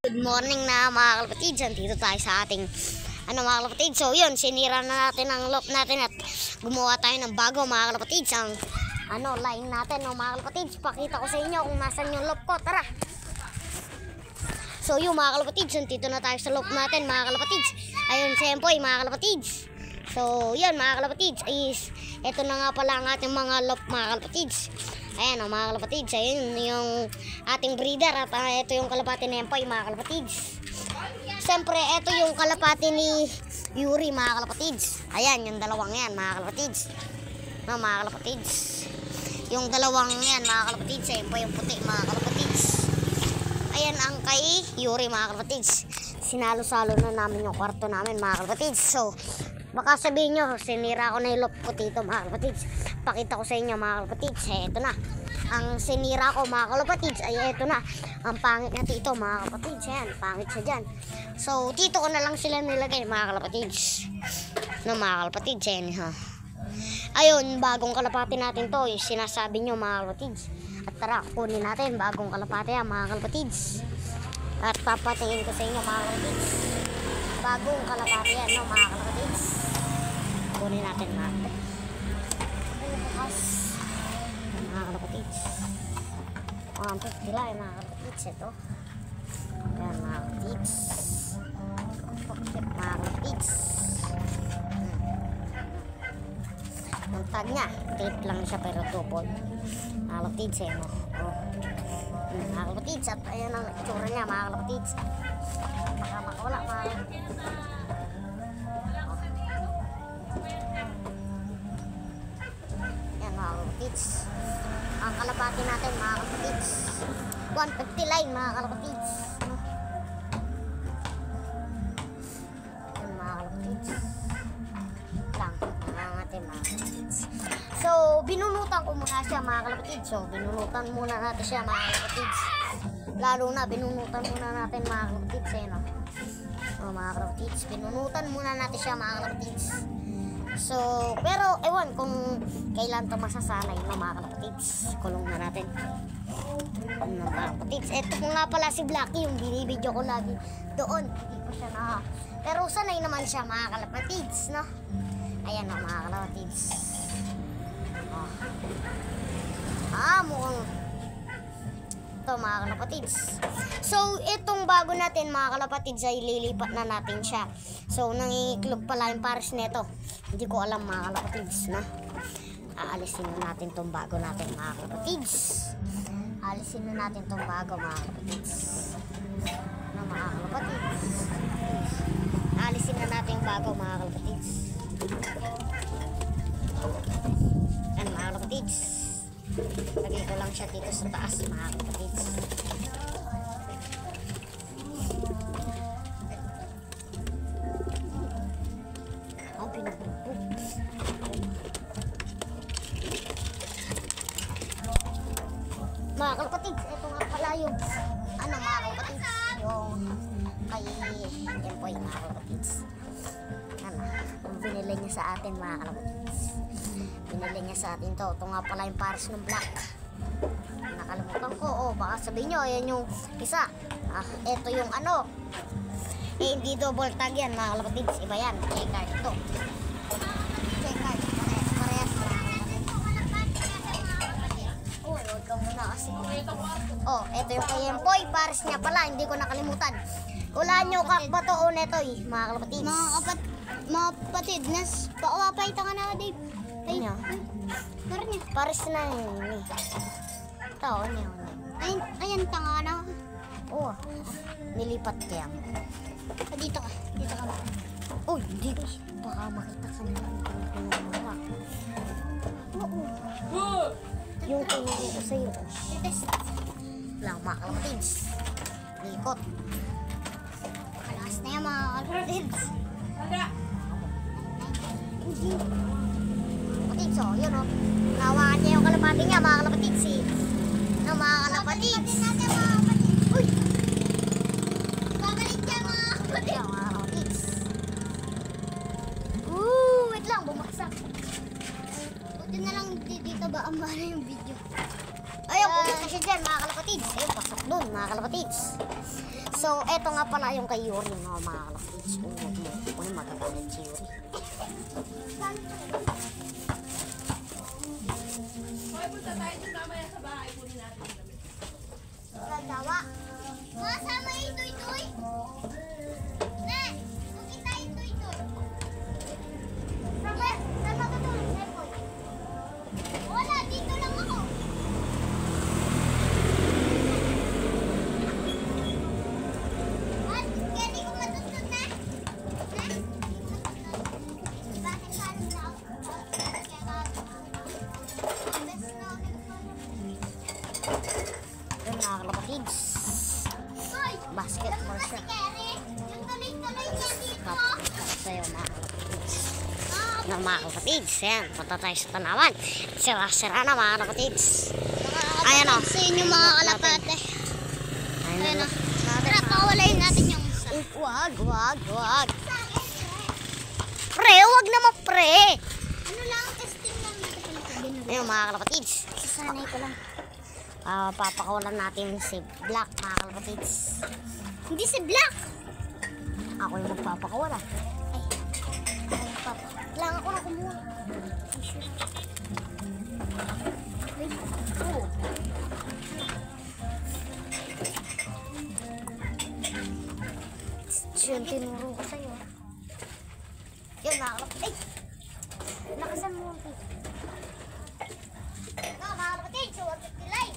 Good morning na mga kalapatids. Dito tayo sa ating mga kalapatids. So yun, sinira na natin ang loop natin at gumawa tayo ng bago mga kalapatids. Ang line natin mga kalapatids. Pakita ko sa inyo kung nasan yung loop ko. Tara! So yun mga kalapatids, dito na tayo sa loop natin mga kalapatids. Ayun si Empoy mga kalapatids. So yun mga kalapatids, ito na nga pala ang ating mga loop mga kalapatids. Ayan mga kalapatids, ayun yung ating breeder at ito yung kalapati ni Empoy mga kalapatids. Siyempre ito yung kalapati ni Yuri mga kalapatids. Ayan yung dalawang yan mga kalapatids. Mga kalapatids. Yung dalawang yan mga kalapatids, Empoy yung puti mga kalapatids. Ayan ang kay Yuri mga kalapatids. Sinalo-salo na namin yung kwarto namin mga kalapatids. So baka sabihin nyo, sinira ko na yung loop ko dito mga kalapatids. Pakita ko sa inyo mga kalapatids. Ito na. Ang sinira ko mga kalapatids ay ito na. Ang pangit na dito mga kalapatids. Ayan, pangit siya dyan. So dito ko na lang sila nilagay mga kalapatids. Mga kalapatids. Ayan ha. Ayun, bagong kalapati natin to. Yung sinasabi nyo mga kalapatids. At tara, kunin natin bagong kalapati yan mga kalapatids. At papatingin ko sa inyo mga kalapatids. Bagong kalapati yan mga kalapatids. Kunin natin mga kalapatids. Ang pagkila ay mga kalapatids ito. Ayan mga kalapatids. Mga kalapatids. Ang tag niya, tape lang siya pero tupod. Mga kalapatids eh. Mga kalapatids at ayan ang itsura niya mga kalapatids. Baka makawala mga yan mga kalapatids. Ang kalapati natin mga kalapatids 150 line mga kalapatids. Yan mga kalapatids lang natin mga kalapatids. So binunutan ko muna siya mga kalapatids. So binunutan muna natin siya mga kalapatids. Lalo na binunutan muna natin mga kalapatids mga kalapatids. Binunutan muna natin siya mga kalapatids. So, pero ewan kung kailan ito masasanay mga kalapatids. Kulong na natin. Mga kalapatids. Ito ko nga pala si Blacky, yung binibidyo ko lagi doon. Hindi ko siya na. Pero sanay naman siya mga kalapatids, no? Ayan na mga kalapatids. Mukhang ito mga kalapatids. So, itong bago natin mga kalapatids ay lilipat na natin siya. So, nangiklog pala yung pares nito. Hindi ko alam mga kalapatids na. Aalisin na natin itong bago natin mga kalapatids. Aalisin na natin itong bago mga kalapatids. Mga kalapatids. Aalisin na natin yung bago mga kalapatids. Yan mga kalapatids. Lagay ko lang siya dito sa taas mga kalapatids. Mga kalapatids, ito nga pala yung mga kalapatids, yung kay Empoy mga kalapatids. Yung binili niya sa atin mga kalapatids. Binili niya sa atin to. Ito nga pala yung pares ng black. Nakalimutan ko. Baka sabihin nyo, ayan yung isa. Ito yung hindi double tag yan mga kalapatids. Iba yan. Check card ito. Check card. Parehas. Huwag ka muna kasi. Ito yung kay Empoy. Pares niya pala. Hindi ko nakalimutan. Ulaan nyo kakbatoon ito mga kalapatids. Mga kapatid, paawapay ka na Dave. Ay, pares na yun. Ito, ayan tanga na. Nilipat kaya mo. Dito ka ba? Hindi ko. Baka makita ka nila. Yung tinigil ko sa'yo. Lang mga kalapatids. Likot. Malakas na yan mga kalapatids. So, yun nawakan niya yung kalapati niya mga kalapatids mga kalapatids. Uy! Babalik niya mga kalapatids. Wait lang, bumagsak. Buti na lang dito ba ang mahal yung video. Ayun, pumunta siya dyan mga kalapatids. Ayun, pasok dun mga kalapatids. So, eto nga pala yung kay Yuri, no, mga kalapatids. Uy, magagalit si Yuri. Punta tayo dun mamaya sa bahay, kunin natin yung damit. Gagawa. Masama yung tuy-tuy. Ne, kung tayo yung tuy-tuy. Saan matutulog, Sepoy? Wala, dito lang ako. What? Kaya di ko matutulog na? Ne? Bakit paano na ako? Yung mga kalapatids. Basketball siya. Yung tuloy-tuloy niya dito. Sa'yo mga kalapatids. Na mga kalapatids. Ayan, punta tayo sa tanawan. Sira-sira na mga kalapatids. Ayan o. Sa inyo mga kalapate. Ayan o. Tara, pawalayin natin yung isa. Wag. Pre, wag naman pre. Ano lang ang testing namin? Ayan mga kalapatids. Sasanay ko lang. Papakawalan natin si Black, mga kalapatids. Hindi si Black! Ako yung magpapakawala. Ay, kailangan ako na kumuha. Ay, sure. Ay, oh. Yun, tinuro ko sa'yo. Yun, mga kalapatids. Ay! Lakasan mo ang pito. No, mga kalapatids, huwag nagtilay.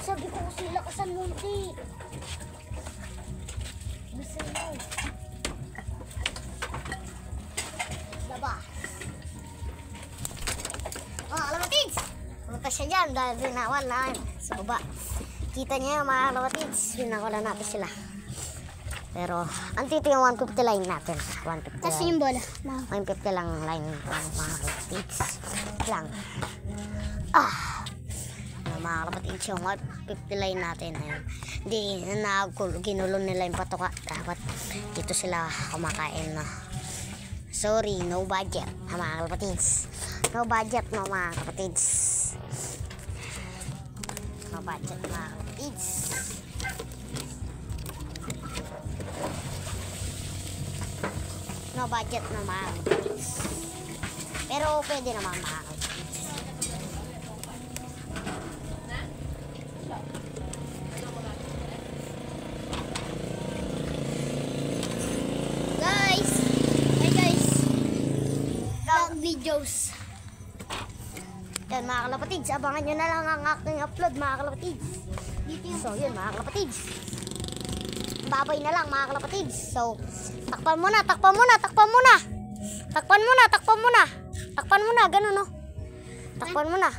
Sabi ko kasi lakasan munti. Basta mo. Laba. Mga kalapatids. Punta siya dyan dahil binawan na sa baba. Kita niya yung mga kalapatids. Binawalan natin sila. Pero, andito yung 150 line natin. 150 Kasi line. yung bola. 150 lang line ng mga kalapatids. Lang. Mga kalapatids yung 150 line natin. Ayun. Hindi, ginulo nila yung patuka. Dapat dito sila kumakain na. Sorry, no budget. Mga kalapatids. No budget, no mga kalapatids. No budget, mga kalapatids. No budget na mga kalapatids. Pero pwede naman mga kalapatids. Guys! Hey guys! Vlog videos. Yan mga kalapatids, abangan nyo na lang ang aking upload mga kalapatids. So yun mga kalapatids. Babay na lang mga kalapatids. So, takpan muna. Takpan muna, ganun no. Takpan muna.